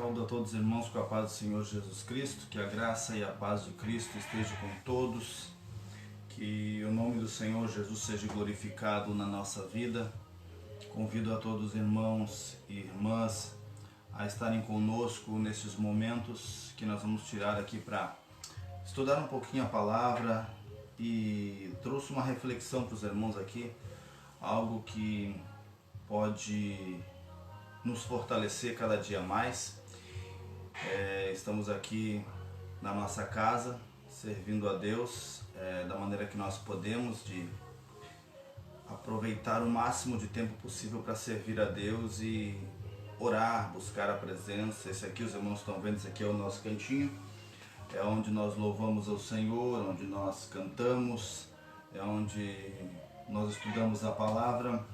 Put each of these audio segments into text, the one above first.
Saúdo a todos os irmãos com a paz do Senhor Jesus Cristo, que a graça e a paz de Cristo esteja com todos, que o nome do Senhor Jesus seja glorificado na nossa vida. Convido a todos os irmãos e irmãs a estarem conosco nesses momentos que nós vamos tirar aqui para estudar um pouquinho a palavra, e trouxe uma reflexão para os irmãos aqui, algo que pode nos fortalecer cada dia mais. Estamos aqui na nossa casa, servindo a Deus da maneira que nós podemos, de aproveitar o máximo de tempo possível para servir a Deus e orar, buscar a presença. Esse aqui, os irmãos estão vendo, esse aqui é o nosso cantinho, é onde nós louvamos ao Senhor, onde nós cantamos, é onde nós estudamos a palavra.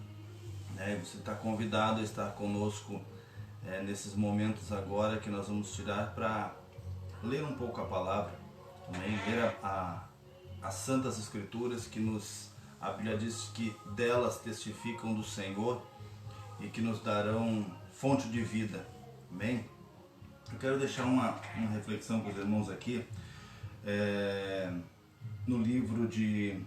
Você está convidado a estar conosco nesses momentos agora que nós vamos tirar para ler um pouco a palavra, também ler as Santas Escrituras, que a Bíblia diz que delas testificam do Senhor e que nos darão fonte de vida. Amém? Eu quero deixar uma reflexão com os irmãos aqui, no livro de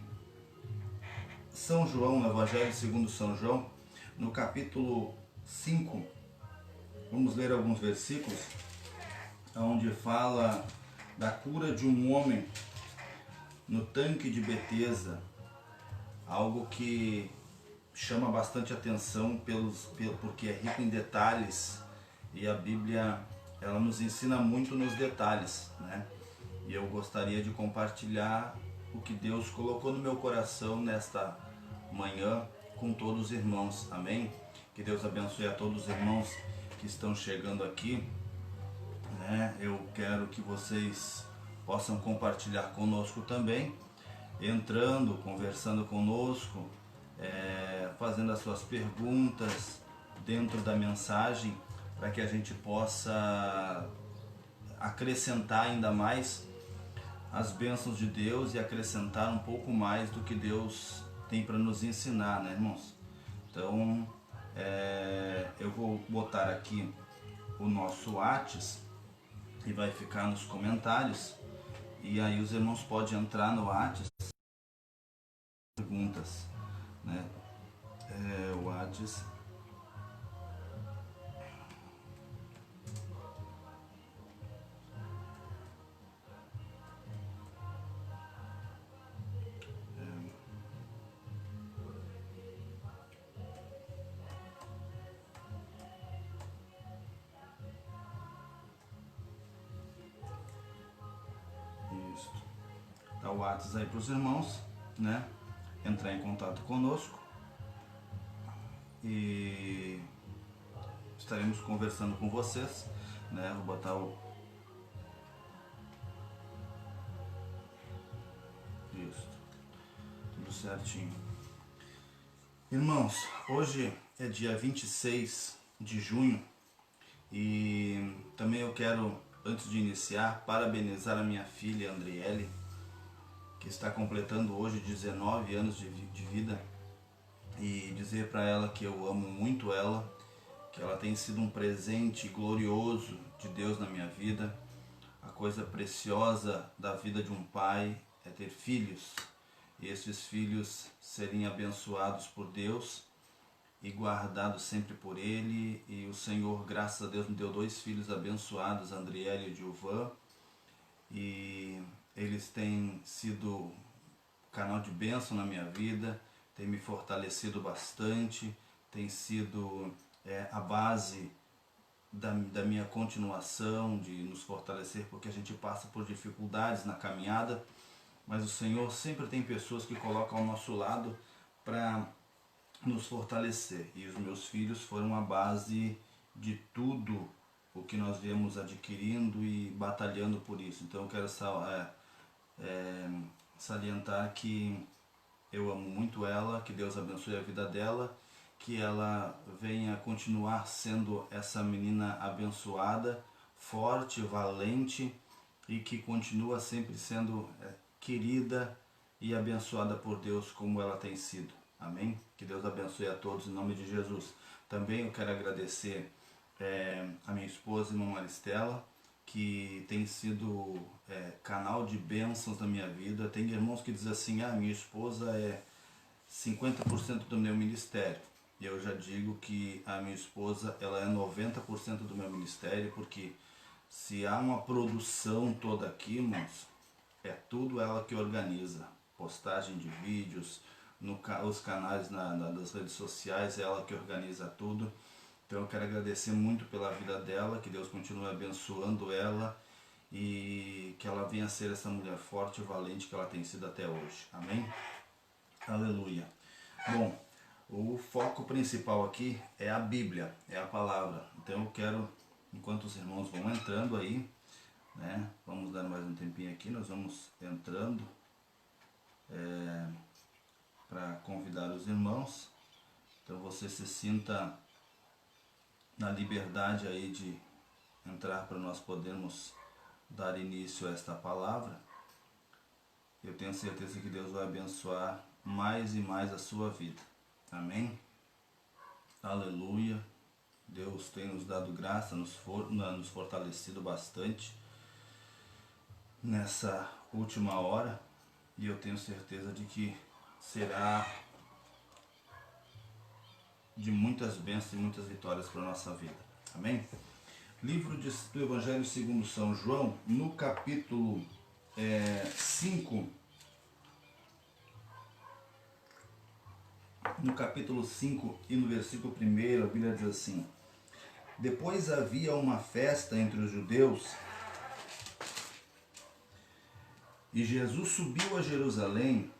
São João, no Evangelho segundo São João, no capítulo 5, vamos ler alguns versículos, onde fala da cura de um homem no tanque de Betesda, algo que chama bastante atenção porque é rico em detalhes, e a Bíblia ela nos ensina muito nos detalhes, né? E eu gostaria de compartilhar o que Deus colocou no meu coração nesta manhã com todos os irmãos. Amém? Que Deus abençoe a todos os irmãos que estão chegando aqui, né? Eu quero que vocês possam compartilhar conosco também, entrando, conversando conosco, fazendo as suas perguntas dentro da mensagem, para que a gente possa acrescentar ainda mais as bênçãos de Deus e acrescentar um pouco mais do que Deus tem para nos ensinar, né, irmãos? Então, eu vou botar aqui o nosso WhatsApp e vai ficar nos comentários, e aí os irmãos podem entrar no WhatsApp, perguntas, né? O WhatsApp o WhatsApp aí para os irmãos, né, entrar em contato conosco, e estaremos conversando com vocês, né? Vou botar isso, tudo certinho. Irmãos, hoje é dia 26 de junho e também eu quero, antes de iniciar, parabenizar a minha filha Andriele, que está completando hoje 19 anos de vida, e dizer para ela que eu amo muito ela, que ela tem sido um presente glorioso de Deus na minha vida. A coisa preciosa da vida de um pai é ter filhos, e esses filhos serem abençoados por Deus e guardados sempre por Ele. E o Senhor, graças a Deus, me deu 2 filhos abençoados, Andriele e Gilvan, e eles têm sido canal de bênção na minha vida, têm me fortalecido bastante, têm sido a base da minha continuação, de nos fortalecer, porque a gente passa por dificuldades na caminhada, mas o Senhor sempre tem pessoas que colocam ao nosso lado para nos fortalecer, e os meus filhos foram a base de tudo o que nós viemos adquirindo e batalhando por isso. Então eu quero salientar que eu amo muito ela, que Deus abençoe a vida dela, que ela venha continuar sendo essa menina abençoada, forte, valente, e que continua sempre sendo querida e abençoada por Deus como ela tem sido. Amém? Que Deus abençoe a todos em nome de Jesus. Também eu quero agradecer a minha esposa, irmã Maristela, que tem sido canal de bênçãos na minha vida. Tem irmãos que dizem assim, minha esposa é 50% do meu ministério. E eu já digo que a minha esposa ela é 90% do meu ministério, porque se há uma produção toda aqui, irmãos, é tudo ela que organiza. Postagem de vídeos, os canais das redes sociais, é ela que organiza tudo. Então eu quero agradecer muito pela vida dela, que Deus continue abençoando ela e que ela venha a ser essa mulher forte e valente que ela tem sido até hoje. Amém? Aleluia. Bom, o foco principal aqui é a Bíblia, é a palavra. Então eu quero, enquanto os irmãos vão entrando aí, né, vamos dar mais um tempinho aqui, nós vamos entrando para convidar os irmãos. Então você se sinta na liberdade aí de entrar para nós podermos dar início a esta palavra. Eu tenho certeza que Deus vai abençoar mais e mais a sua vida. Amém? Aleluia. Deus tem nos dado graça, nos fortalecido bastante nessa última hora. E eu tenho certeza de que será de muitas bênçãos e muitas vitórias para a nossa vida. Amém? Livro do Evangelho segundo São João, no capítulo 5, no capítulo 5 e no versículo 1, a Bíblia diz assim: depois havia uma festa entre os judeus, e Jesus subiu a Jerusalém.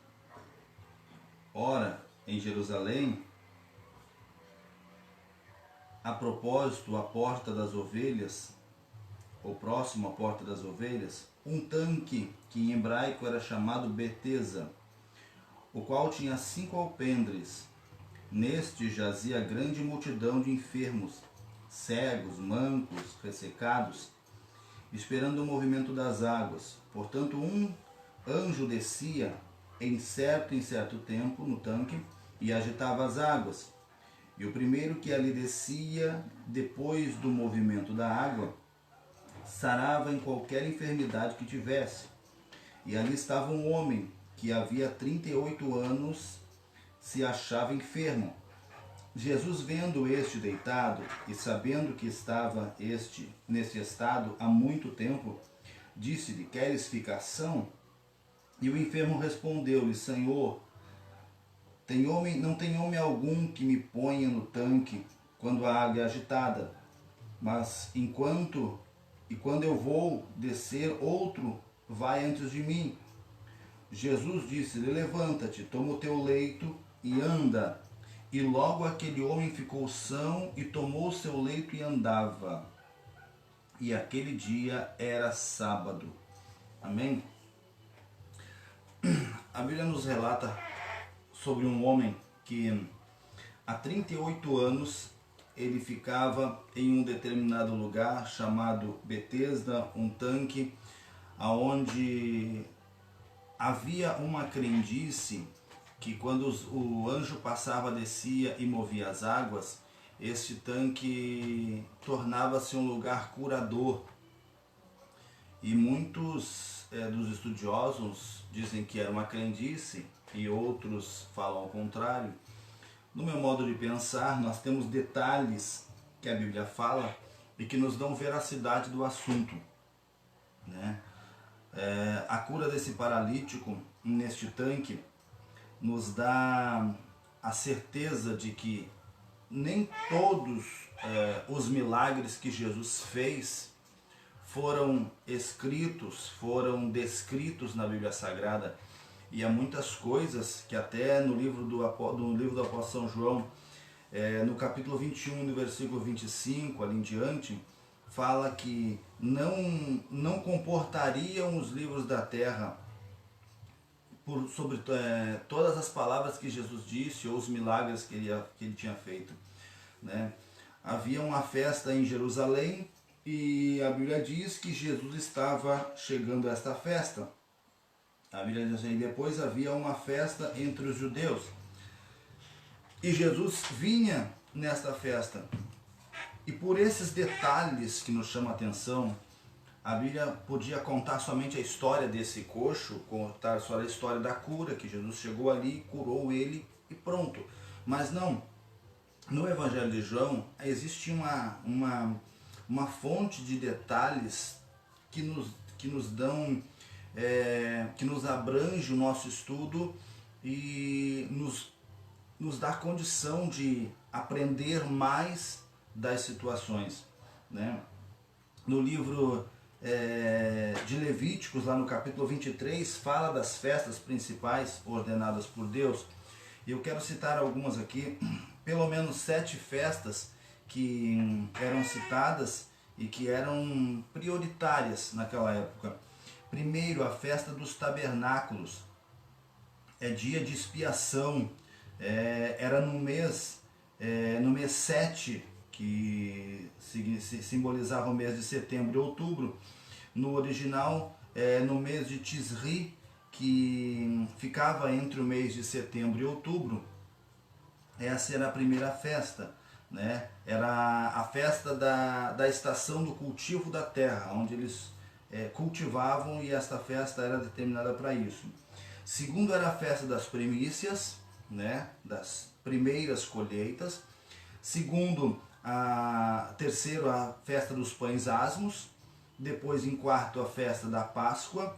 Ora, em Jerusalém, a propósito, a porta das ovelhas, ou próximo à porta das ovelhas, um tanque que em hebraico era chamado Betesda, o qual tinha 5 alpendres. Neste jazia grande multidão de enfermos, cegos, mancos, ressecados, esperando o movimento das águas. Portanto, um anjo descia em certo tempo no tanque e agitava as águas. E o primeiro que ali descia, depois do movimento da água, sarava em qualquer enfermidade que tivesse. E ali estava um homem que havia 38 anos se achava enfermo. Jesus, vendo este deitado e sabendo que estava este nesse estado há muito tempo, disse-lhe: queres ficar são? E o enfermo respondeu-lhe: Senhor, não tem homem algum que me ponha no tanque quando a água é agitada, mas quando eu vou descer, outro vai antes de mim. Jesus disse-lhe: levanta-te, toma o teu leito e anda. E logo aquele homem ficou são e tomou o seu leito e andava. E aquele dia era sábado. Amém? A Bíblia nos relata sobre um homem que há 38 anos ele ficava em um determinado lugar chamado Betesda, um tanque, aonde havia uma crendice que quando o anjo passava, descia e movia as águas, este tanque tornava-se um lugar curador. E muitos dos estudiosos dizem que era uma crendice e outros falam ao contrário. No meu modo de pensar, nós temos detalhes que a Bíblia fala e que nos dão veracidade do assunto, né? A cura desse paralítico neste tanque nos dá a certeza de que nem todos os milagres que Jesus fez foram escritos, foram descritos na Bíblia Sagrada. E há muitas coisas que até no livro do apóstolo São João, no capítulo 21, no versículo 25, ali em diante, fala que não comportariam os livros da terra sobre todas as palavras que Jesus disse ou os milagres que ele tinha feito, né? Havia uma festa em Jerusalém e a Bíblia diz que Jesus estava chegando a esta festa. A Bíblia diz assim: depois havia uma festa entre os judeus. E Jesus vinha nesta festa. E por esses detalhes que nos chamam a atenção, a Bíblia podia contar somente a história desse coxo, contar só a história da cura, que Jesus chegou ali, curou ele e pronto. Mas não, no Evangelho de João existe uma fonte de detalhes que nos dão, que nos abrange o nosso estudo e nos dá condição de aprender mais das situações, né? No livro de Levíticos, lá no capítulo 23, fala das festas principais ordenadas por Deus. E eu quero citar algumas aqui, pelo menos 7 festas que eram citadas e que eram prioritárias naquela época. Primeiro, a festa dos tabernáculos, é dia de expiação, era no mês 7, que simbolizava o mês de setembro e outubro. No original, no mês de Tisri, que ficava entre o mês de setembro e outubro. Essa era a primeira festa, né? Era a festa da estação do cultivo da terra, onde eles cultivavam, e esta festa era determinada para isso. Segundo, era a festa das primícias, né? Das primeiras colheitas. Segundo, terceiro, a festa dos pães asmos. Depois, em quarto, a festa da Páscoa,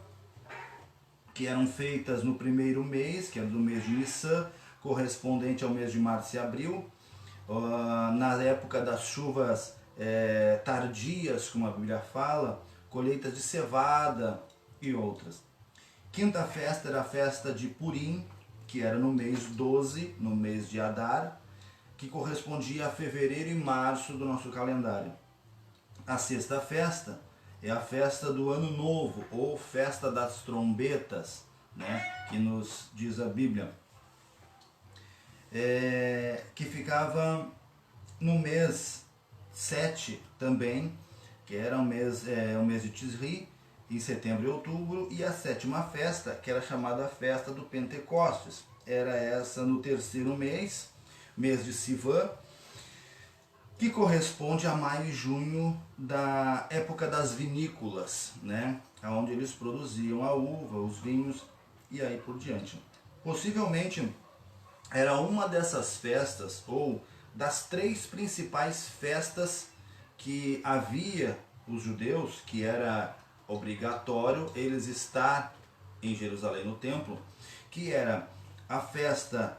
que eram feitas no primeiro mês, que era do mês de Nissan, correspondente ao mês de março e abril, na época das chuvas tardias, como a Bíblia fala, colheitas de cevada e outras. Quinta festa era a festa de Purim, que era no mês 12, no mês de Adar, que correspondia a fevereiro e março do nosso calendário. A sexta festa é a festa do Ano Novo, ou festa das trombetas, né, que nos diz a Bíblia, que ficava no mês 7 também, que era o mês de Tisri, em setembro e outubro. E a sétima festa, que era chamada a festa do Pentecostes, era essa no terceiro mês, mês de Sivan, que corresponde a maio e junho, da época das vinícolas, né? Onde eles produziam a uva, os vinhos e aí por diante. Possivelmente era uma dessas festas, ou das 3 principais festas que havia os judeus, que era obrigatório eles estar em Jerusalém no templo, que era a festa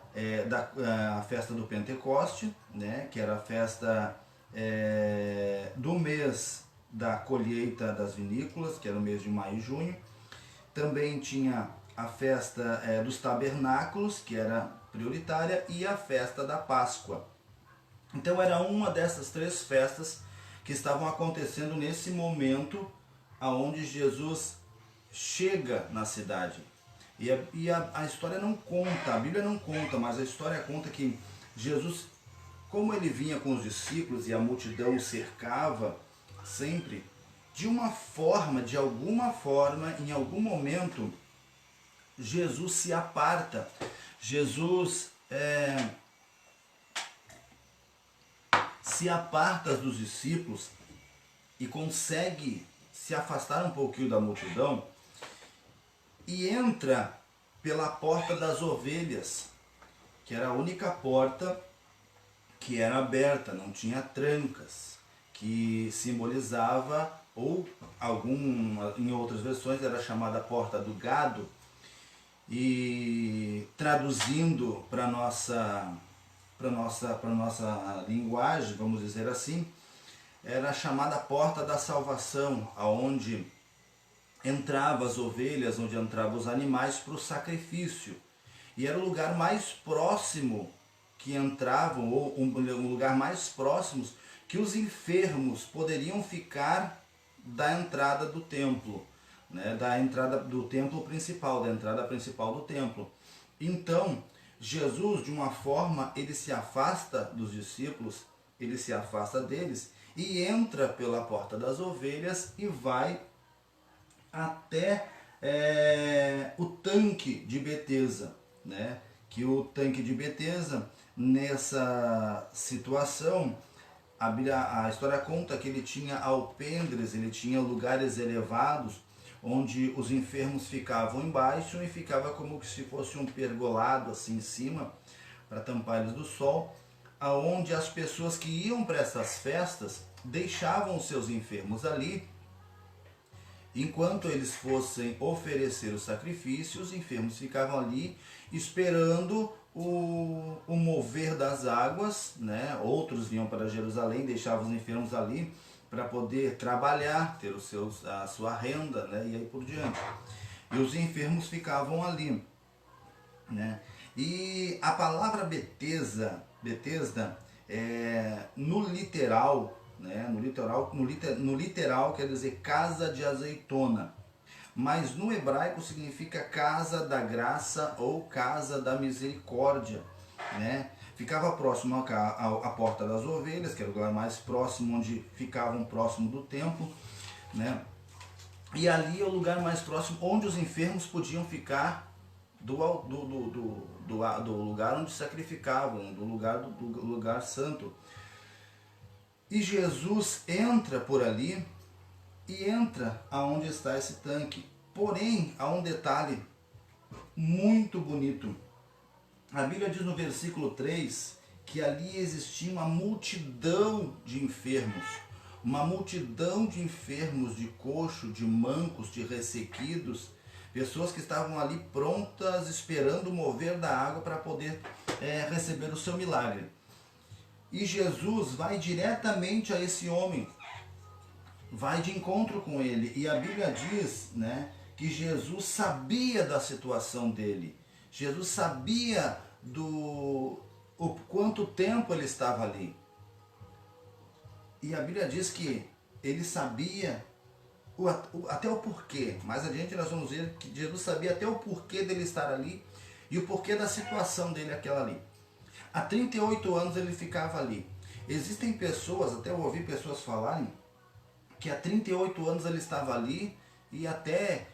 a festa do Pentecoste, né, que era a festa do mês da colheita das vinícolas, que era o mês de maio e junho. Também tinha a festa dos tabernáculos, que era prioritária, e a festa da Páscoa. Então era uma dessas 3 festas que estavam acontecendo nesse momento aonde Jesus chega na cidade. E a história não conta, a Bíblia não conta, mas a história conta que Jesus, como ele vinha com os discípulos e a multidão o cercava sempre, de alguma forma, em algum momento, Jesus se aparta. Jesus se aparta dos discípulos e consegue se afastar um pouquinho da multidão e entra pela porta das ovelhas, que era a única porta que era aberta, não tinha trancas, que simbolizava, ou em outras versões era chamada porta do gado, e traduzindo para nossa linguagem, vamos dizer assim, era chamada porta da salvação, aonde entravam as ovelhas, onde entravam os animais para o sacrifício. E era o lugar mais próximo que entravam, ou um lugar mais próximo que os enfermos poderiam ficar da entrada do templo, né? Da entrada do templo principal, da entrada principal do templo. Então, Jesus, de uma forma, ele se afasta dos discípulos, ele se afasta deles e entra pela porta das ovelhas e vai até o tanque de Betesda, né? Que o tanque de Betesda, nessa situação, a história conta que ele tinha alpendres, ele tinha lugares elevados, onde os enfermos ficavam embaixo e ficava como se fosse um pergolado assim em cima, para tampar eles do sol, aonde as pessoas que iam para essas festas deixavam os seus enfermos ali, enquanto eles fossem oferecer o sacrifício, os enfermos ficavam ali esperando o mover das águas, né? Outros vinham para Jerusalém, deixavam os enfermos ali para poder trabalhar, ter a sua renda, né? E aí por diante. E os enfermos ficavam ali, né? E a palavra Betesda no literal, né? No literal quer dizer casa de azeitona, mas no hebraico significa casa da graça ou casa da misericórdia, né? Ficava próximo à porta das ovelhas, que era o lugar mais próximo, onde ficavam próximo do templo, né? E ali é o lugar mais próximo onde os enfermos podiam ficar do lugar onde sacrificavam, do lugar santo. E Jesus entra por ali e entra aonde está esse tanque. Porém, há um detalhe muito bonito. A Bíblia diz no versículo 3 que ali existia uma multidão de enfermos. Uma multidão de enfermos, de coxo, de mancos, de ressequidos. Pessoas que estavam ali prontas, esperando o mover da água para poder receber o seu milagre. E Jesus vai diretamente a esse homem, vai de encontro com ele. E a Bíblia diz, né, que Jesus sabia da situação dele. Jesus sabia o quanto tempo ele estava ali. E a Bíblia diz que ele sabia até o porquê. Mais adiante nós vamos ver que Jesus sabia até o porquê dele estar ali e o porquê da situação dele aquela ali. Há 38 anos ele ficava ali. Existem pessoas, até eu ouvi pessoas falarem, que há 38 anos ele estava ali e até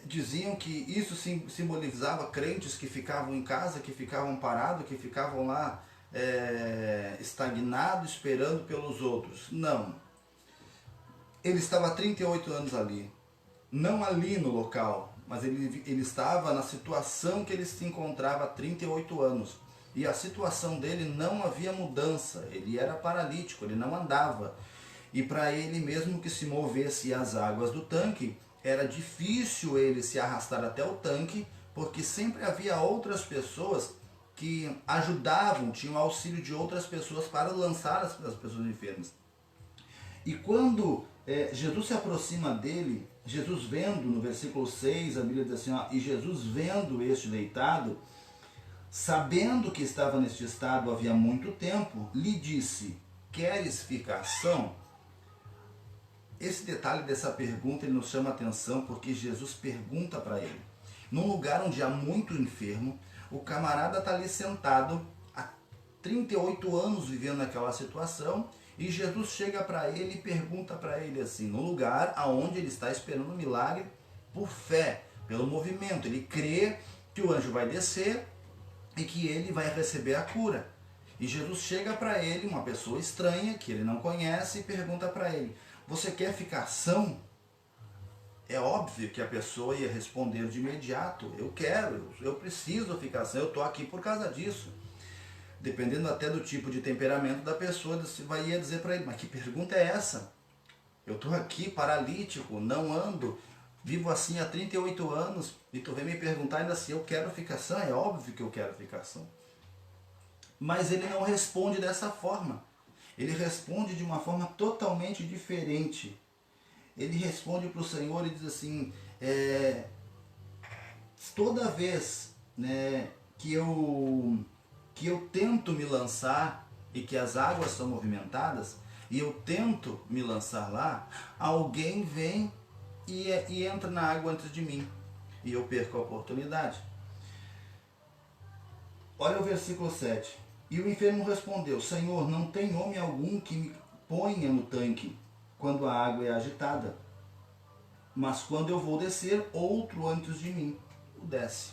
diziam que isso simbolizava crentes que ficavam em casa, que ficavam parados, que ficavam lá estagnados, esperando pelos outros. Não. Ele estava há 38 anos ali. Não ali no local, mas ele estava na situação que ele se encontrava há 38 anos. E a situação dele não havia mudança. Ele era paralítico, ele não andava. E para ele, mesmo que se movesse as águas do tanque, era difícil ele se arrastar até o tanque, porque sempre havia outras pessoas que ajudavam, tinham auxílio de outras pessoas para lançar as pessoas enfermas. E quando Jesus se aproxima dele, Jesus vendo, no versículo 6, a Bíblia diz assim, ó, e Jesus vendo este deitado, sabendo que estava neste estado havia muito tempo, lhe disse, queres ficar são? Esse detalhe dessa pergunta ele nos chama a atenção porque Jesus pergunta para ele. Num lugar onde há muito enfermo, o camarada está ali sentado, há 38 anos vivendo naquela situação, e Jesus chega para ele e pergunta para ele assim, no lugar aonde ele está esperando o milagre por fé, pelo movimento. Ele crê que o anjo vai descer e que ele vai receber a cura. E Jesus chega para ele, uma pessoa estranha, que ele não conhece, e pergunta para ele, você quer ficar são? É óbvio que a pessoa ia responder de imediato, eu quero, eu preciso ficar são, eu estou aqui por causa disso. Dependendo até do tipo de temperamento da pessoa, você ia dizer para ele, mas que pergunta é essa? Eu estou aqui paralítico, não ando, vivo assim há 38 anos, e tu vem me perguntar ainda se eu quero ficar são? É óbvio que eu quero ficar são. Mas ele não responde dessa forma. Ele responde de uma forma totalmente diferente. Ele responde para o Senhor e diz assim, toda vez, né, que eu tento me lançar e que as águas são movimentadas, e eu tento me lançar lá, alguém vem e entra na água antes de mim, e eu perco a oportunidade. Olha o versículo 7. E o enfermo respondeu, Senhor, não tem homem algum que me ponha no tanque quando a água é agitada, mas quando eu vou descer, outro antes de mim o desce.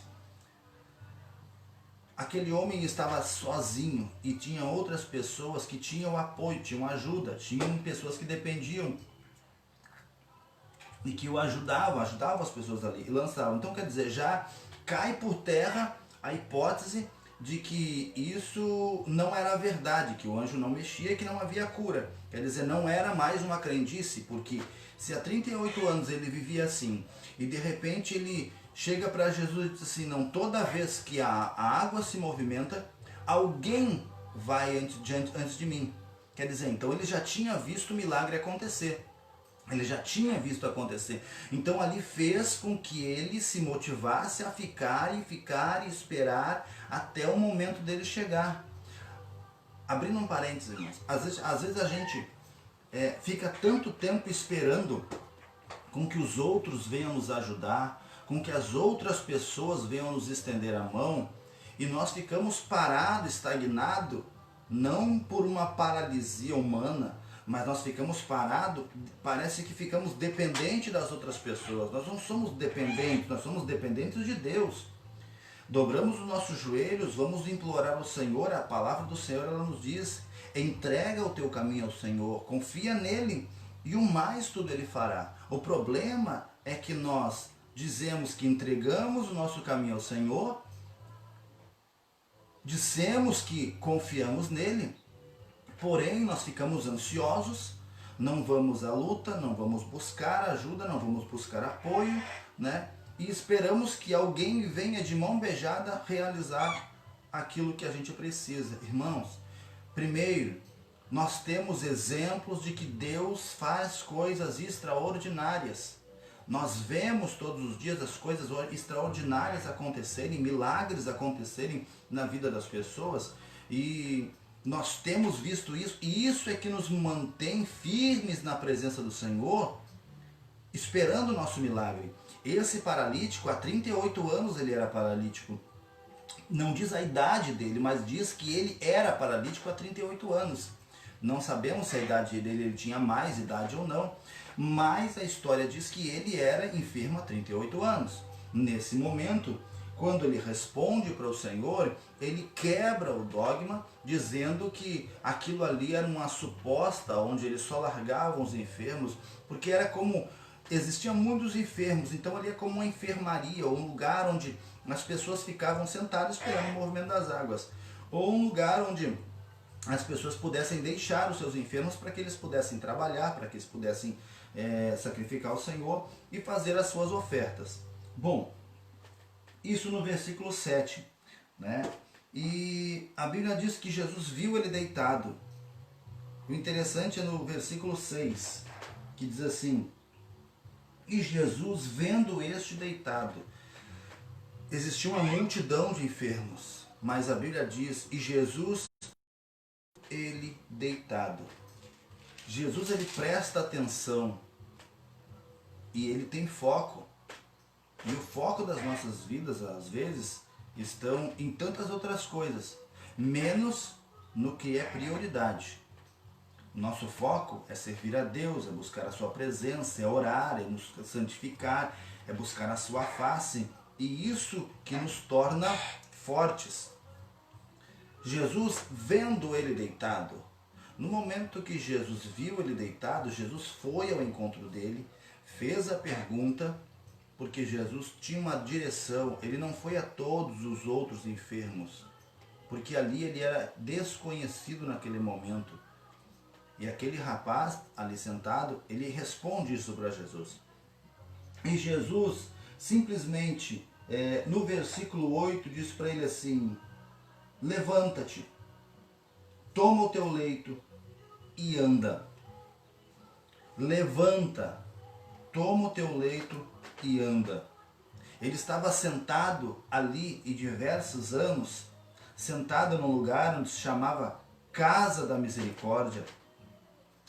aquele homem estava sozinho e tinha outras pessoas que tinham apoio, tinham ajuda, tinham pessoas que dependiam e que o ajudavam as pessoas ali e lançavam. Então, quer dizer, já cai por terra a hipótese de que isso não era verdade, que o anjo não mexia e que não havia cura. Quer dizer, não era mais uma crendice, porque se há 38 anos ele vivia assim e de repente ele chega para Jesus e diz assim, não, toda vez que a água se movimenta, alguém vai antes de mim. Quer dizer, então ele já tinha visto o milagre acontecer. Ele já tinha visto acontecer. Então ali fez com que ele se motivasse a ficar e esperar até o momento dele chegar. Abrindo um parênteses, irmãos. Às vezes a gente fica tanto tempo esperando com que os outros venham nos ajudar, com que as outras pessoas venham nos estender a mão, e nós ficamos parados, estagnados, não por uma paralisia humana, mas nós ficamos parados, parece que ficamos dependentes das outras pessoas. Nós não somos dependentes, nós somos dependentes de Deus. Dobramos os nossos joelhos, vamos implorar ao Senhor. A palavra do Senhor, ela nos diz, entrega o teu caminho ao Senhor, confia nele e o mais tudo ele fará. O problema é que nós dizemos que entregamos o nosso caminho ao Senhor, dissemos que confiamos nele, porém nós ficamos ansiosos, não vamos à luta, não vamos buscar ajuda, não vamos buscar apoio, né? E esperamos que alguém venha de mão beijada realizar aquilo que a gente precisa. Irmãos, primeiro, nós temos exemplos de que Deus faz coisas extraordinárias. Nós vemos todos os dias as coisas extraordinárias acontecerem, milagres acontecerem na vida das pessoas, e nós temos visto isso, e isso é que nos mantém firmes na presença do Senhor, esperando o nosso milagre. Esse paralítico, há 38 anos ele era paralítico. Não diz a idade dele, mas diz que ele era paralítico há 38 anos. Não sabemos se a idade dele, ele tinha mais idade ou não, mas a história diz que ele era enfermo há 38 anos. Nesse momento, quando ele responde para o Senhor, ele quebra o dogma, dizendo que aquilo ali era uma suposta, onde eles só largavam os enfermos, porque era como, existiam muitos enfermos, então ali é como uma enfermaria, ou um lugar onde as pessoas ficavam sentadas esperando o movimento das águas, ou um lugar onde as pessoas pudessem deixar os seus enfermos para que eles pudessem trabalhar, para que eles pudessem sacrificar ao Senhor e fazer as suas ofertas. Bom, isso no versículo 7, né? E a Bíblia diz que Jesus viu ele deitado. O interessante é no versículo 6, que diz assim, e Jesus vendo este deitado, existia uma multidão de enfermos, mas a Bíblia diz, e Jesus ele deitado. Jesus ele presta atenção e ele tem foco. E o foco das nossas vidas, às vezes, estão em tantas outras coisas, menos no que é prioridade. Nosso foco é servir a Deus, é buscar a sua presença, é orar, é nos santificar, é buscar a sua face, e isso que nos torna fortes. Jesus, vendo ele deitado, no momento que Jesus viu ele deitado, Jesus foi ao encontro dele, fez a pergunta, porque Jesus tinha uma direção, ele não foi a todos os outros enfermos, porque ali ele era desconhecido naquele momento. E aquele rapaz ali sentado, ele responde isso para Jesus. E Jesus simplesmente, no versículo 8, diz para ele assim, levanta-te, toma o teu leito e anda. Levanta, toma o teu leito e anda. Ele estava sentado ali e diversos anos, sentado num lugar onde se chamava Casa da Misericórdia.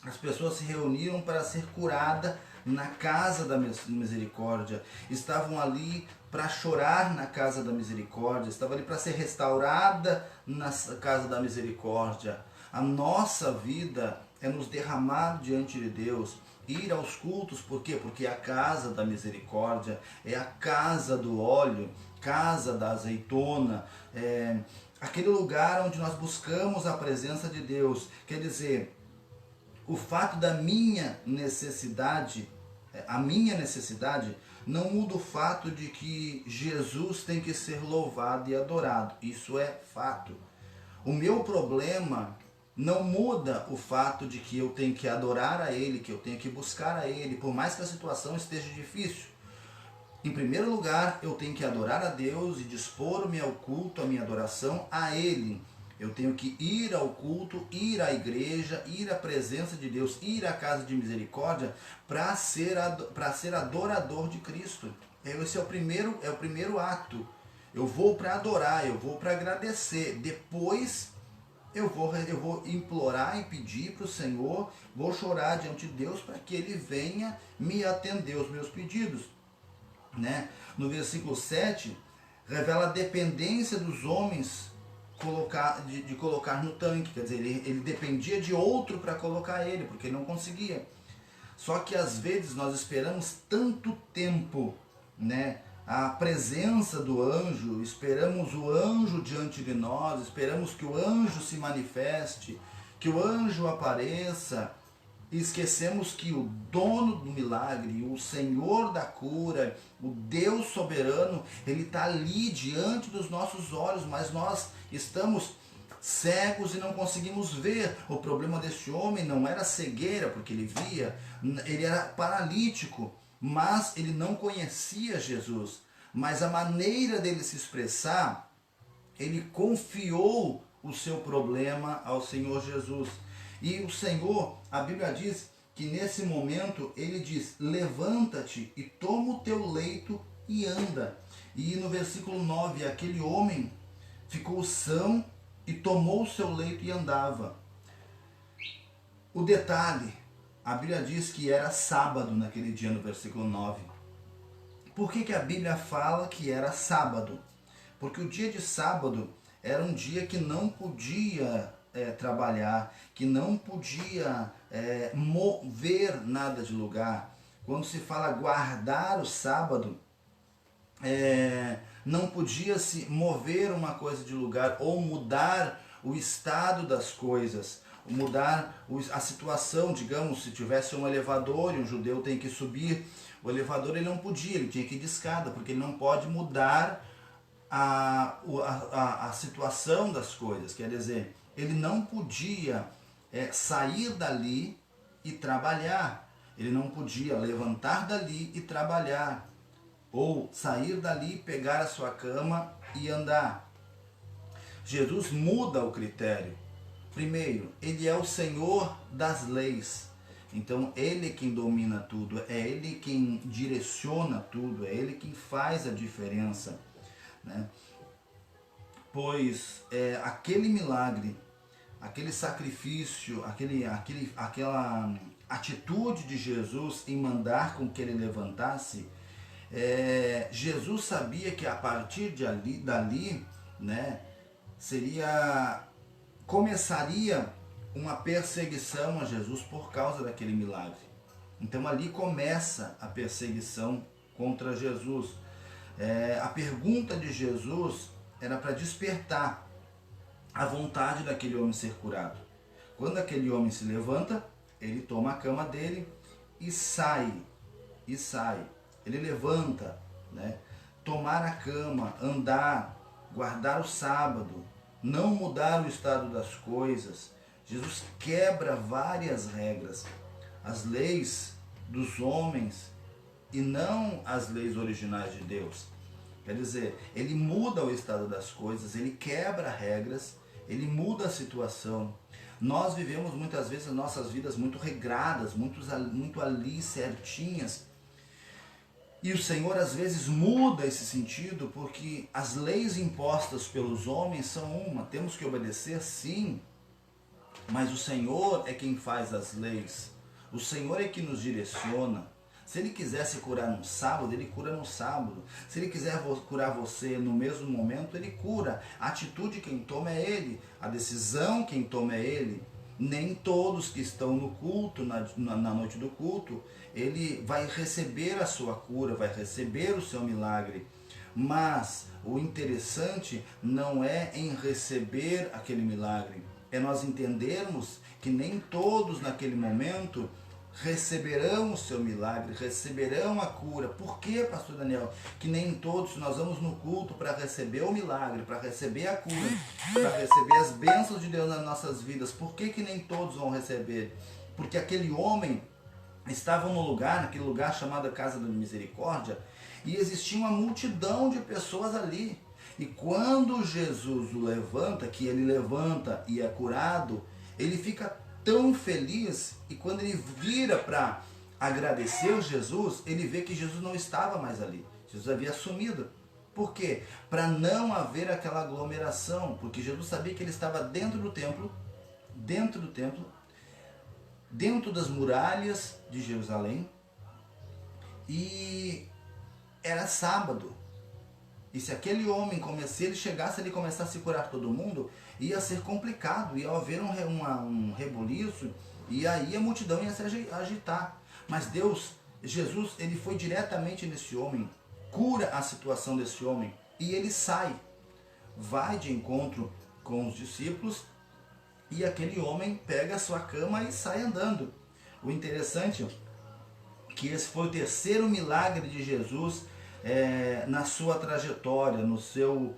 As pessoas se reuniam para ser curada na Casa da Misericórdia. Estavam ali para chorar na Casa da Misericórdia. Estavam ali para ser restaurada na Casa da Misericórdia. A nossa vida é nos derramar diante de Deus. ir aos cultos, por quê? Porque é a casa da misericórdia, é a casa do óleo, casa da azeitona, aquele lugar onde nós buscamos a presença de Deus. Quer dizer, o fato da minha necessidade, a minha necessidade, não muda o fato de que Jesus tem que ser louvado e adorado. Isso é fato. O meu problema não muda o fato de que eu tenho que adorar a Ele, que eu tenho que buscar a Ele, por mais que a situação esteja difícil. Em primeiro lugar, eu tenho que adorar a Deus e dispor-me ao culto, a minha adoração a Ele. Eu tenho que ir ao culto, ir à igreja, ir à presença de Deus, ir à casa de misericórdia para ser adorador de Cristo. Esse é o primeiro ato. Eu vou para adorar, eu vou para agradecer. Depois eu vou implorar e pedir para o Senhor, vou chorar diante de Deus para que Ele venha me atender os meus pedidos. Né? No versículo 7, revela a dependência dos homens de colocar no tanque. Quer dizer, ele dependia de outro para colocar ele, porque ele não conseguia. Só que às vezes nós esperamos tanto tempo, né, a presença do anjo, esperamos o anjo diante de nós, esperamos que o anjo se manifeste, que o anjo apareça, e esquecemos que o dono do milagre, o Senhor da cura, o Deus soberano, Ele está ali diante dos nossos olhos, mas nós estamos cegos e não conseguimos ver. O problema deste homem não era cegueira, porque ele via, ele era paralítico, mas ele não conhecia Jesus. Mas a maneira dele se expressar, ele confiou o seu problema ao Senhor Jesus. E o Senhor, a Bíblia diz que nesse momento ele diz: levanta-te e toma o teu leito e anda. E no versículo 9, aquele homem ficou são e tomou o seu leito e andava. O detalhe, a Bíblia diz que era sábado naquele dia, no versículo 9. Por que a Bíblia fala que era sábado? Porque o dia de sábado era um dia que não podia trabalhar, que não podia mover nada de lugar. Quando se fala guardar o sábado, não podia se mover uma coisa de lugar ou mudar o estado das coisas, mudar a situação. Digamos, se tivesse um elevador e um judeu tem que subir, o elevador ele não podia, ele tinha que ir de escada, porque ele não pode mudar a situação das coisas. Quer dizer, ele não podia sair dali e trabalhar, ele não podia levantar dali e trabalhar, ou sair dali, pegar a sua cama e andar. Jesus muda o critério. Primeiro, ele é o Senhor das leis. Então, ele é quem domina tudo, é ele quem direciona tudo, é ele quem faz a diferença. Né? Pois aquele milagre, aquele sacrifício, aquela atitude de Jesus em mandar com que ele levantasse, Jesus sabia que a partir dali, né, começaria uma perseguição a Jesus por causa daquele milagre. Então ali começa a perseguição contra Jesus. A pergunta de Jesus era para despertar a vontade daquele homem ser curado. Quando aquele homem se levanta, ele toma a cama dele e sai. Ele levanta, né? Tomar a cama, andar, guardar o sábado, não mudar o estado das coisas. Jesus quebra várias regras, as leis dos homens e não as leis originais de Deus. Quer dizer, ele muda o estado das coisas, ele quebra regras, ele muda a situação. Nós vivemos muitas vezes as nossas vidas muito regradas, muito ali certinhas. E o Senhor às vezes muda esse sentido, porque as leis impostas pelos homens são temos que obedecer sim, mas o Senhor é quem faz as leis, o Senhor é que nos direciona. Se Ele quisesse curar no sábado, Ele cura no sábado. Se Ele quiser curar você no mesmo momento, Ele cura. A atitude quem toma é Ele, a decisão quem toma é Ele. Nem todos que estão no culto, na noite do culto, ele vai receber a sua cura, vai receber o seu milagre. Mas o interessante não é em receber aquele milagre, é nós entendermos que nem todos naquele momento receberão o seu milagre, receberão a cura. Por que, pastor Daniel? Que nem todos nós vamos no culto para receber o milagre, para receber a cura, para receber as bênçãos de Deus nas nossas vidas. Por que nem todos vão receber? Porque aquele homem estava num lugar, naquele lugar chamado Casa da Misericórdia, e existia uma multidão de pessoas ali. E quando Jesus o levanta, que ele levanta e é curado, ele fica tão feliz, e quando ele vira para agradecer Jesus, ele vê que Jesus não estava mais ali. Jesus havia sumido. Por quê? Para não haver aquela aglomeração, porque Jesus sabia que ele estava dentro do templo, dentro das muralhas de Jerusalém, e era sábado. E se aquele homem, se ele chegasse ali e começasse a curar todo mundo, ia ser complicado, ia haver um rebuliço, e aí a multidão ia se agitar. Mas Jesus, ele foi diretamente nesse homem, cura a situação desse homem, e ele sai, vai de encontro com os discípulos, e aquele homem pega a sua cama e sai andando. O interessante é que esse foi o terceiro milagre de Jesus na sua trajetória, no seu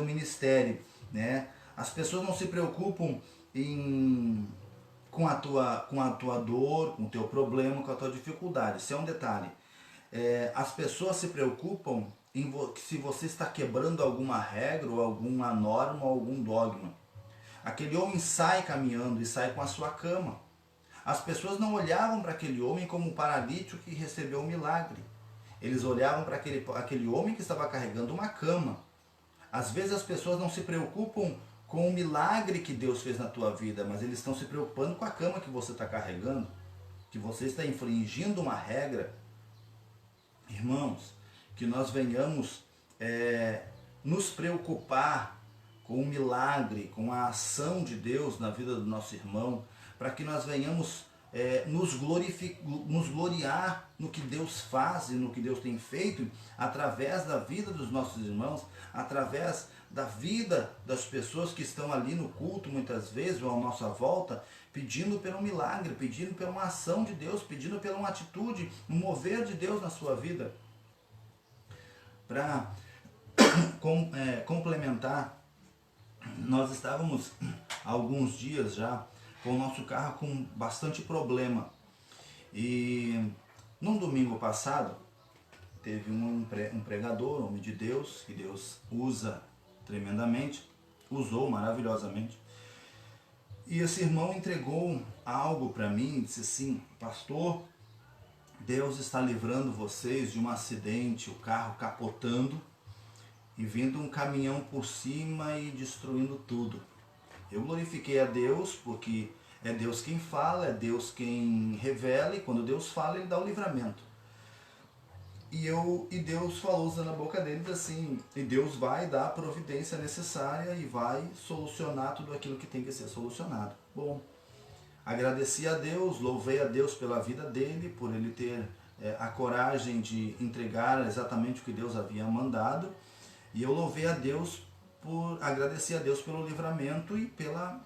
ministério, né? As pessoas não se preocupam com a tua dor, com o teu problema, com a tua dificuldade. Isso é um detalhe. As pessoas se preocupam se você está quebrando alguma regra, ou alguma norma, ou algum dogma. Aquele homem sai caminhando e sai com a sua cama. As pessoas não olhavam para aquele homem como um paralítico que recebeu um milagre. Eles olhavam para aquele homem que estava carregando uma cama. Às vezes as pessoas não se preocupam com o milagre que Deus fez na tua vida, mas eles estão se preocupando com a cama que você está carregando, que você está infringindo uma regra. Irmãos, que nós venhamos nos preocupar com o milagre, com a ação de Deus na vida do nosso irmão, para que nós venhamos nos gloriar no que Deus faz e no que Deus tem feito através da vida dos nossos irmãos, através da vida das pessoas que estão ali no culto muitas vezes, ou à nossa volta, pedindo pelo milagre, pedindo pela uma ação de Deus, pedindo pela uma atitude, um mover de Deus na sua vida. Para complementar, nós estávamos há alguns dias já com o nosso carro com bastante problema. E num domingo passado, teve um pregador, um homem de Deus, que Deus usa tremendamente, usou maravilhosamente. E esse irmão entregou algo para mim, disse assim: pastor, Deus está livrando vocês de um acidente, o carro capotando e vindo um caminhão por cima e destruindo tudo. Eu glorifiquei a Deus, porque é Deus quem fala, é Deus quem revela, e quando Deus fala, Ele dá o livramento. E Deus falou usando a boca dele assim, e Deus vai dar a providência necessária e vai solucionar tudo aquilo que tem que ser solucionado. Bom, agradeci a Deus, louvei a Deus pela vida dele, por ele ter a coragem de entregar exatamente o que Deus havia mandado, e eu louvei a Deus, agradeci a Deus pelo livramento e pela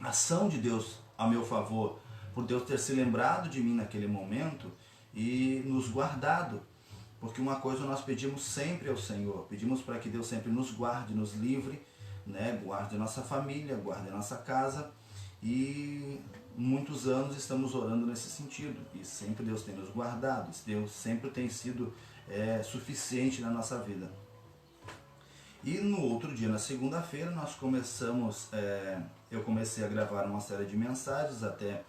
ação de Deus a meu favor, por Deus ter se lembrado de mim naquele momento e nos guardado, porque uma coisa nós pedimos sempre ao Senhor, pedimos para que Deus sempre nos guarde, nos livre, né? Guarde a nossa família, guarde a nossa casa, e muitos anos estamos orando nesse sentido, e sempre Deus tem nos guardado, Deus sempre tem sido suficiente na nossa vida. E no outro dia, na segunda-feira, eu comecei a gravar uma série de mensagens, até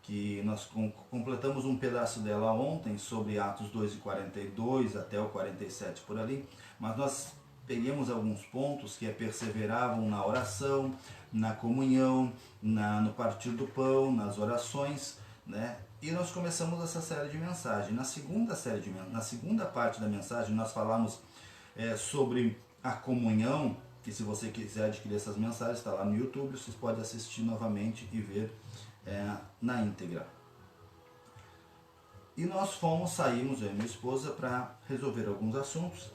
que nós completamos um pedaço dela ontem, sobre Atos 2:42 até o 47 por ali, mas nós peguemos alguns pontos que perseveravam na oração, na comunhão, no partir do pão, nas orações, né? E nós começamos essa série de mensagens. Na segunda parte da mensagem, nós falamos sobre a comunhão, que se você quiser adquirir essas mensagens, está lá no YouTube, vocês podem assistir novamente e ver na íntegra. E nós saímos, eu e minha esposa, para resolver alguns assuntos.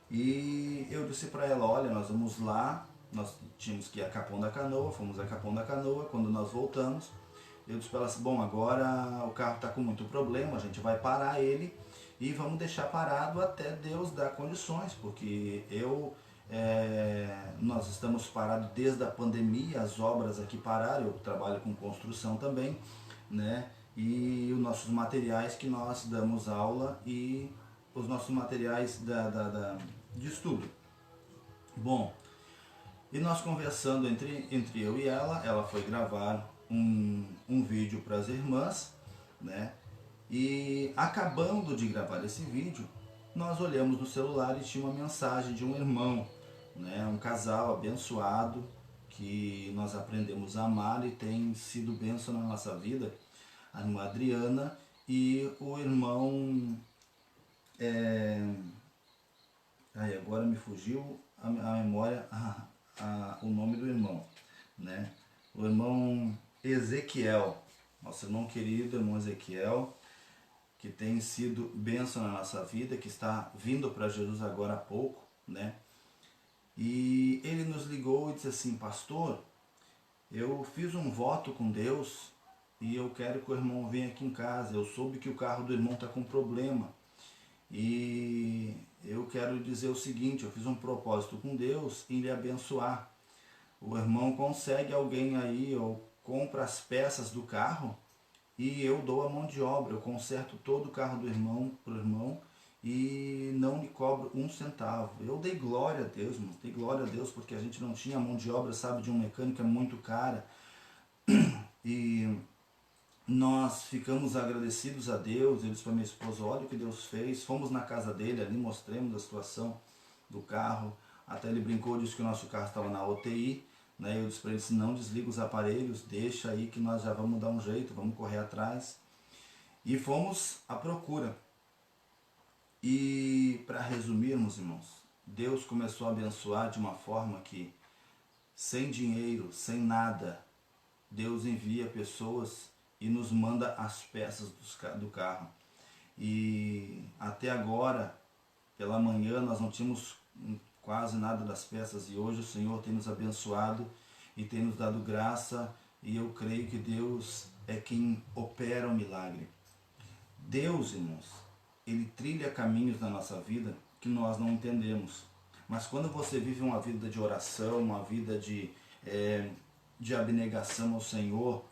E eu disse para ela, olha, nós vamos lá, nós tínhamos que ir a Capão da Canoa, fomos a Capão da Canoa. Quando nós voltamos, eu disse para ela assim, bom, agora o carro está com muito problema, a gente vai parar ele e vamos deixar parado até Deus dar condições, porque nós estamos parados desde a pandemia, as obras aqui pararam, eu trabalho com construção também, né? E os nossos materiais que nós damos aula e os nossos materiais de estudo. Bom, e nós conversando entre eu e ela foi gravar um vídeo para as irmãs, né? E acabando de gravar esse vídeo, nós olhamos no celular e tinha uma mensagem de um irmão, né? Um casal abençoado que nós aprendemos a amar e tem sido bênção na nossa vida, a irmã Adriana e o irmão... agora me fugiu a memória, o nome do irmão, né? O irmão Ezequiel, nosso irmão querido, irmão Ezequiel, que tem sido bênção na nossa vida, que está vindo para Jesus agora há pouco, né? E ele nos ligou e disse assim, pastor, eu fiz um voto com Deus e eu quero que o irmão venha aqui em casa. Eu soube que o carro do irmão está com problema. E eu quero dizer o seguinte, eu fiz um propósito com Deus em lhe abençoar. O irmão consegue alguém aí, ou compra as peças do carro e eu dou a mão de obra. Eu conserto todo o carro do irmão para o irmão e não lhe cobro um centavo. Eu dei glória a Deus, irmão, dei glória a Deus, porque a gente não tinha mão de obra, sabe, de um mecânico, é muito cara. E nós ficamos agradecidos a Deus. Eu disse para minha esposa, olha o que Deus fez. Fomos na casa dele, ali mostramos a situação do carro. Até ele brincou, disse que o nosso carro estava na UTI, né? Eu disse para ele, se não desliga os aparelhos, deixa aí que nós já vamos dar um jeito, vamos correr atrás. E fomos à procura. E para resumirmos, irmãos, Deus começou a abençoar de uma forma que, sem dinheiro, sem nada, Deus envia pessoas e nos manda as peças do carro. E até agora, pela manhã, nós não tínhamos quase nada das peças, e hoje o Senhor tem nos abençoado e tem nos dado graça, e eu creio que Deus é quem opera o milagre. Deus, irmãos, Ele trilha caminhos na nossa vida que nós não entendemos. Mas quando você vive uma vida de oração, uma vida de abnegação ao Senhor,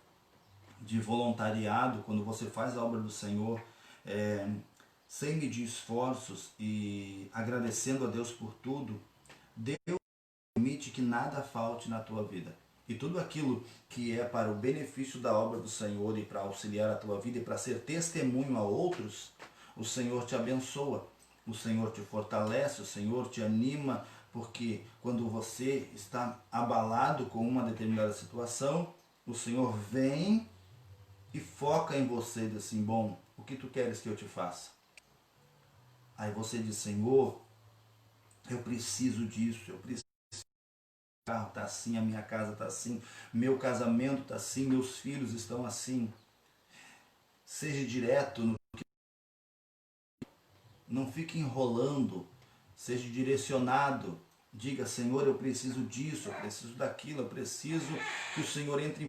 de voluntariado, quando você faz a obra do Senhor sem medir esforços e agradecendo a Deus por tudo, Deus permite que nada falte na tua vida. E tudo aquilo que é para o benefício da obra do Senhor e para auxiliar a tua vida e para ser testemunho a outros, o Senhor te abençoa, o Senhor te fortalece, o Senhor te anima, porque quando você está abalado com uma determinada situação, o Senhor vem e foca em você e diz assim, bom, o que tu queres que eu te faça? Aí você diz, Senhor, eu preciso disso, eu preciso. O carro está assim, a minha casa está assim, meu casamento está assim, meus filhos estão assim. Seja direto, não fique enrolando, seja direcionado. Diga, Senhor, eu preciso disso, eu preciso daquilo, eu preciso que o Senhor entre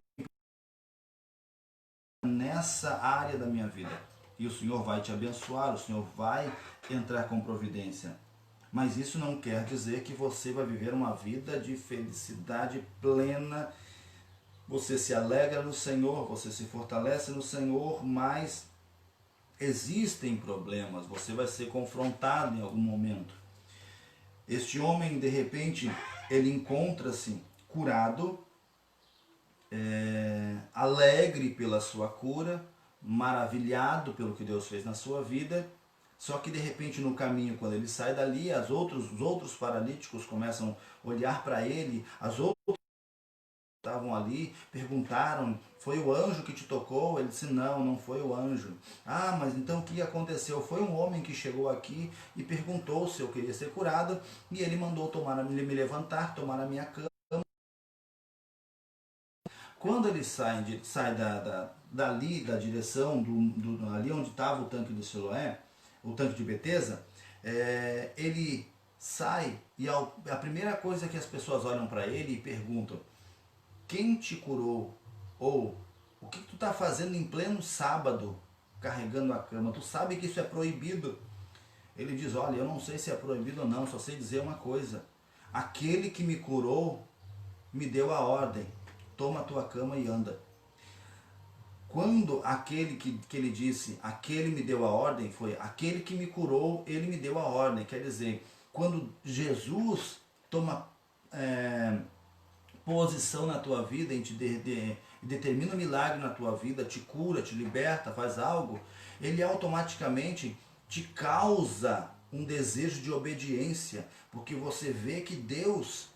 nessa área da minha vida. E o Senhor vai te abençoar, o Senhor vai entrar com providência. Mas isso não quer dizer que você vai viver uma vida de felicidade plena. Você se alegra no Senhor, você se fortalece no Senhor, mas existem problemas, você vai ser confrontado em algum momento. Este homem, de repente, ele encontra-se curado, alegre pela sua cura, maravilhado pelo que Deus fez na sua vida. Só que de repente no caminho, quando ele sai dali, os outros paralíticos começam a olhar para ele, as outras estavam ali, perguntaram, foi o anjo que te tocou? Ele disse, não, não foi o anjo. Ah, mas então o que aconteceu? Foi um homem que chegou aqui e perguntou se eu queria ser curado, e ele mandou me levantar, tomar a minha cama. Quando ele sai dali, da direção, ali onde estava o tanque de Siloé, o tanque de Betesda, ele sai e a primeira coisa que as pessoas olham para ele e perguntam, quem te curou? Ou o que tu está fazendo em pleno sábado, carregando a cama? Tu sabe que isso é proibido. Ele diz, olha, eu não sei se é proibido ou não, só sei dizer uma coisa. Aquele que me curou me deu a ordem, toma a tua cama e anda. Quando aquele que ele disse, aquele me deu a ordem, foi aquele que me curou, ele me deu a ordem. Quer dizer, quando Jesus toma posição na tua vida, e determina um milagre na tua vida, te cura, te liberta, faz algo, ele automaticamente te causa um desejo de obediência, porque você vê que Deus,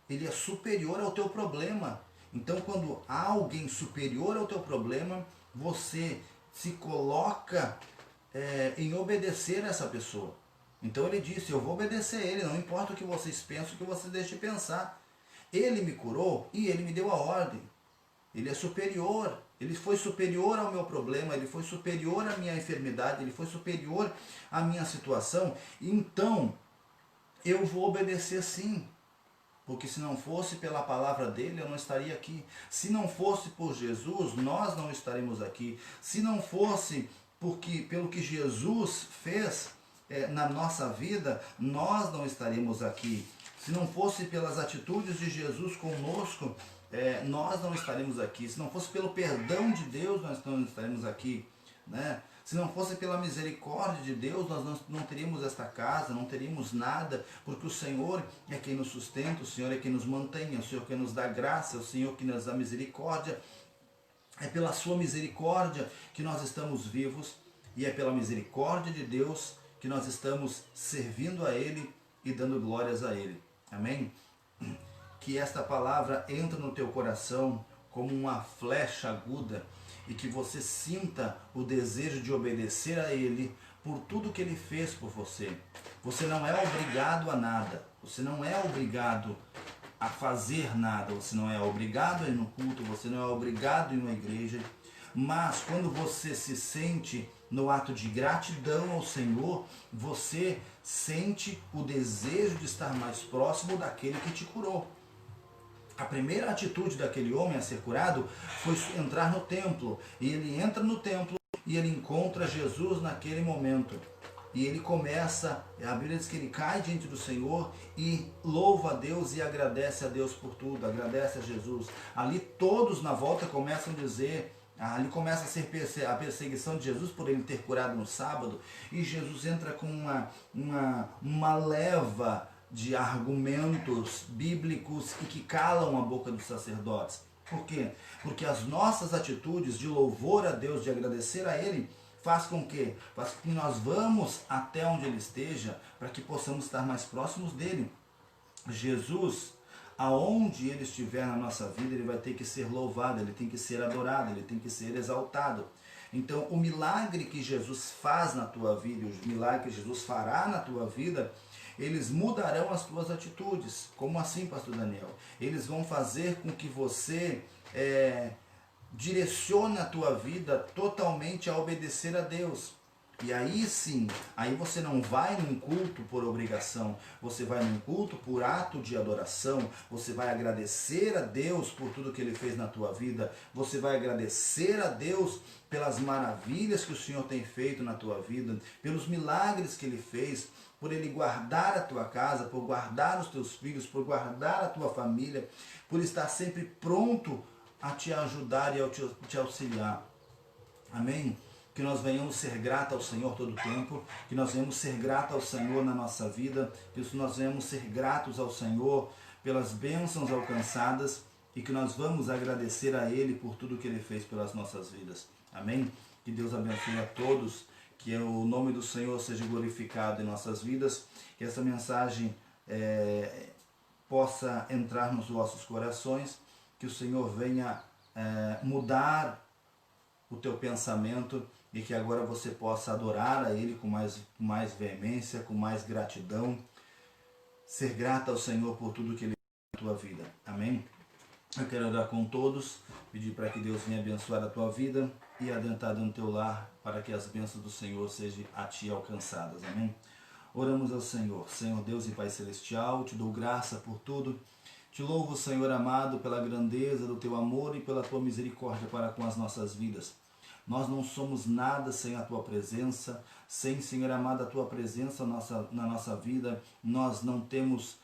ele é superior ao teu problema. Então, quando há alguém superior ao teu problema, você se coloca em obedecer a essa pessoa. Então ele disse, eu vou obedecer a ele, não importa o que vocês pensam, o que vocês deixem de pensar. Ele me curou e ele me deu a ordem. Ele é superior. Ele foi superior ao meu problema, ele foi superior à minha enfermidade, ele foi superior à minha situação. Então, eu vou obedecer sim. Porque se não fosse pela palavra dele, eu não estaria aqui. Se não fosse por Jesus, nós não estaremos aqui. Se não fosse pelo que Jesus fez na nossa vida, nós não estaríamos aqui. Se não fosse pelas atitudes de Jesus conosco, nós não estaremos aqui. Se não fosse pelo perdão de Deus, nós não estaremos aqui, né? Se não fosse pela misericórdia de Deus, nós não teríamos esta casa, não teríamos nada, porque o Senhor é quem nos sustenta, o Senhor é quem nos mantém, é o Senhor que nos dá graça, é o Senhor que nos dá misericórdia. É pela sua misericórdia que nós estamos vivos e é pela misericórdia de Deus que nós estamos servindo a Ele e dando glórias a Ele. Amém? Que esta palavra entre no teu coração como uma flecha aguda e que você sinta o desejo de obedecer a Ele por tudo que Ele fez por você. Você não é obrigado a nada, você não é obrigado a fazer nada, você não é obrigado a ir no culto, você não é obrigado a ir na igreja, mas quando você se sente no ato de gratidão ao Senhor, você sente o desejo de estar mais próximo daquele que te curou. A primeira atitude daquele homem a ser curado foi entrar no templo. E ele entra no templo e ele encontra Jesus naquele momento. E ele começa, a Bíblia diz que ele cai diante do Senhor e louva a Deus e agradece a Deus por tudo, agradece a Jesus. Ali todos na volta começam a dizer, ali começa a ser a perseguição de Jesus por ele ter curado no sábado. E Jesus entra com uma leva de argumentos bíblicos e que calam a boca dos sacerdotes. Por quê? Porque as nossas atitudes de louvor a Deus, de agradecer a Ele, faz com que nós vamos até onde Ele esteja, para que possamos estar mais próximos dEle. Jesus, aonde Ele estiver na nossa vida, Ele vai ter que ser louvado, Ele tem que ser adorado, Ele tem que ser exaltado. Então, o milagre que Jesus faz na tua vida, o milagre que Jesus fará na tua vida, eles mudarão as tuas atitudes. Como assim, pastor Daniel? Eles vão fazer com que você direcione a tua vida totalmente a obedecer a Deus. E aí sim, aí você não vai num culto por obrigação, você vai num culto por ato de adoração, você vai agradecer a Deus por tudo que Ele fez na tua vida, você vai agradecer a Deus pelas maravilhas que o Senhor tem feito na tua vida, pelos milagres que Ele fez, por Ele guardar a tua casa, por guardar os teus filhos, por guardar a tua família, por estar sempre pronto a te ajudar e a te auxiliar. Amém? Que nós venhamos ser gratos ao Senhor todo o tempo, que nós venhamos ser gratos ao Senhor na nossa vida, que nós venhamos ser gratos ao Senhor pelas bênçãos alcançadas e que nós vamos agradecer a Ele por tudo que Ele fez pelas nossas vidas. Amém? Que Deus abençoe a todos, que o nome do Senhor seja glorificado em nossas vidas, que essa mensagem possa entrar nos vossos corações que o Senhor venha mudar o teu pensamento e que agora você possa adorar a Ele com mais veemência, com mais gratidão, ser grata ao Senhor por tudo que Ele fez na tua vida. Amém? Eu quero orar com todos, pedir para que Deus venha abençoar a tua vida e adentrar no teu lar, para que as bênçãos do Senhor sejam a ti alcançadas. Amém? Oramos ao Senhor. Senhor Deus e Pai Celestial, te dou graça por tudo. Te louvo, Senhor amado, pela grandeza do teu amor e pela tua misericórdia para com as nossas vidas. Nós não somos nada sem a tua presença, sem, Senhor amado, a tua presença na nossa vida. Nós não temos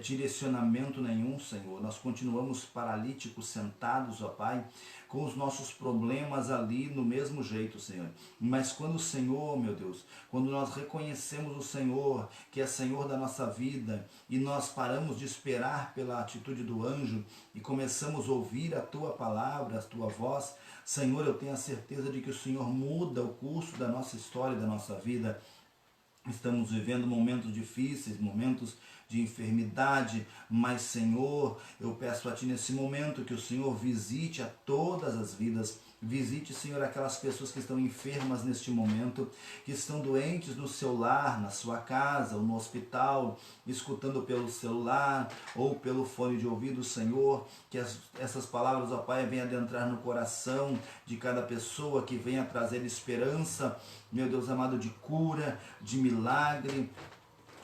direcionamento nenhum, Senhor. Nós continuamos paralíticos, sentados, ó Pai, com os nossos problemas ali no mesmo jeito, Senhor. Mas quando o Senhor, meu Deus, quando nós reconhecemos o Senhor, que é Senhor da nossa vida, e nós paramos de esperar pela atitude do anjo e começamos a ouvir a tua palavra, a tua voz, Senhor, eu tenho a certeza de que o Senhor muda o curso da nossa história, da nossa vida. Estamos vivendo momentos difíceis, momentos de enfermidade, mas, Senhor, eu peço a Ti nesse momento que o Senhor visite a todas as vidas. Visite, Senhor, aquelas pessoas que estão enfermas neste momento, que estão doentes no seu lar, na sua casa ou no hospital, escutando pelo celular ou pelo fone de ouvido, Senhor, que essas palavras, ó Pai, venham adentrar no coração de cada pessoa, que venha trazer esperança, meu Deus amado, de cura, de milagre,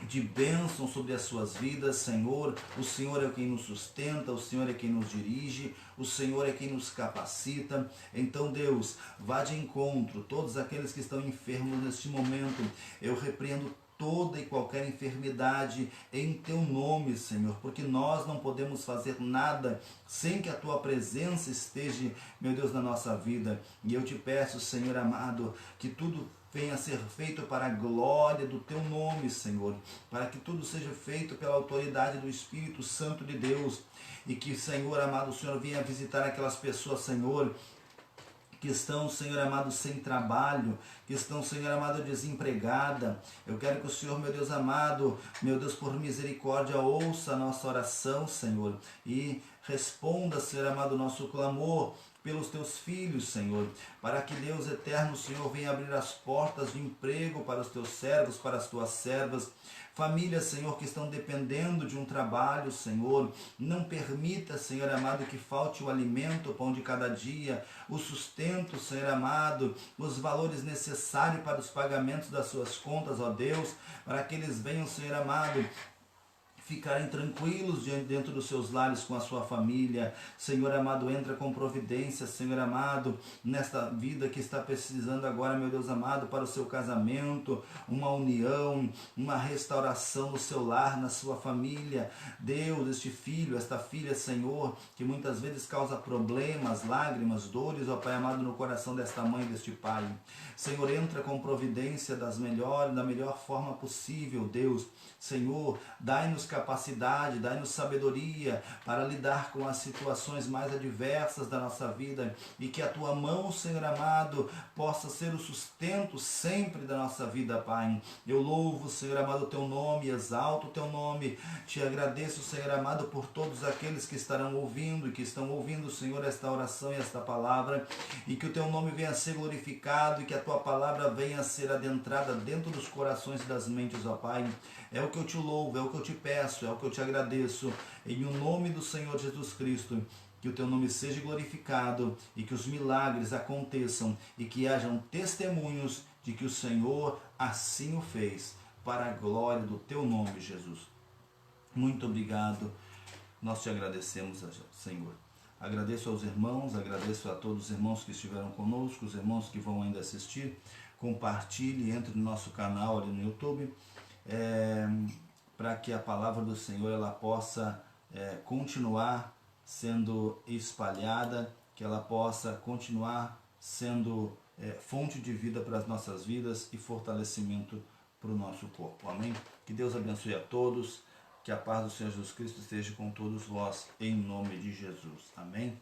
de bênção sobre as suas vidas, Senhor. O Senhor é quem nos sustenta, o Senhor é quem nos dirige, o Senhor é quem nos capacita. Então, Deus, vá de encontro todos aqueles que estão enfermos neste momento. Eu repreendo toda e qualquer enfermidade em teu nome, Senhor, porque nós não podemos fazer nada sem que a tua presença esteja, meu Deus, na nossa vida. E eu te peço, Senhor amado, que tudo venha a ser feito para a glória do teu nome, Senhor, para que tudo seja feito pela autoridade do Espírito Santo de Deus, e que, Senhor amado, o Senhor venha visitar aquelas pessoas, Senhor, que estão, Senhor amado, sem trabalho, que estão, Senhor amado, desempregada. Eu quero que o Senhor, meu Deus amado, meu Deus, por misericórdia, ouça a nossa oração, Senhor, e responda, Senhor amado, o nosso clamor pelos teus filhos, Senhor, para que Deus eterno, Senhor, venha abrir as portas de emprego para os teus servos, para as tuas servas, famílias, Senhor, que estão dependendo de um trabalho, Senhor. Não permita, Senhor amado, que falte o alimento, o pão de cada dia, o sustento, Senhor amado, os valores necessários para os pagamentos das suas contas, ó Deus, para que eles venham, Senhor amado, ficarem tranquilos dentro dos seus lares com a sua família. Senhor amado, entra com providência, Senhor amado, nesta vida que está precisando agora, meu Deus amado, para o seu casamento, uma união, uma restauração no seu lar, na sua família. Deus, este filho, esta filha, Senhor, que muitas vezes causa problemas, lágrimas, dores, ó Pai amado, no coração desta mãe, deste pai. Senhor, entra com providência da melhor forma possível, Deus. Senhor, dai-nos capacidade, dai-nos sabedoria para lidar com as situações mais adversas da nossa vida, e que a tua mão, Senhor amado, possa ser o sustento sempre da nossa vida, Pai. Eu louvo, Senhor amado, o teu nome, exalto o teu nome, te agradeço, Senhor amado, por todos aqueles que estarão ouvindo e que estão ouvindo, Senhor, esta oração e esta palavra, e que o teu nome venha a ser glorificado e que a tua palavra venha a ser adentrada dentro dos corações e das mentes, ó Pai. É o que eu te louvo, é o que eu te peço, é o que eu te agradeço, em o nome do Senhor Jesus Cristo. Que o teu nome seja glorificado e que os milagres aconteçam e que hajam testemunhos de que o Senhor assim o fez, para a glória do teu nome, Jesus. Muito obrigado, nós te agradecemos, Senhor. Agradeço aos irmãos, agradeço a todos os irmãos que estiveram conosco, os irmãos que vão ainda assistir. Compartilhe, entre no nosso canal ali no YouTube, para que a palavra do Senhor ela possa continuar sendo espalhada, que ela possa continuar sendo fonte de vida para as nossas vidas e fortalecimento para o nosso corpo. Amém? Que Deus abençoe a todos, que a paz do Senhor Jesus Cristo esteja com todos vós, em nome de Jesus. Amém?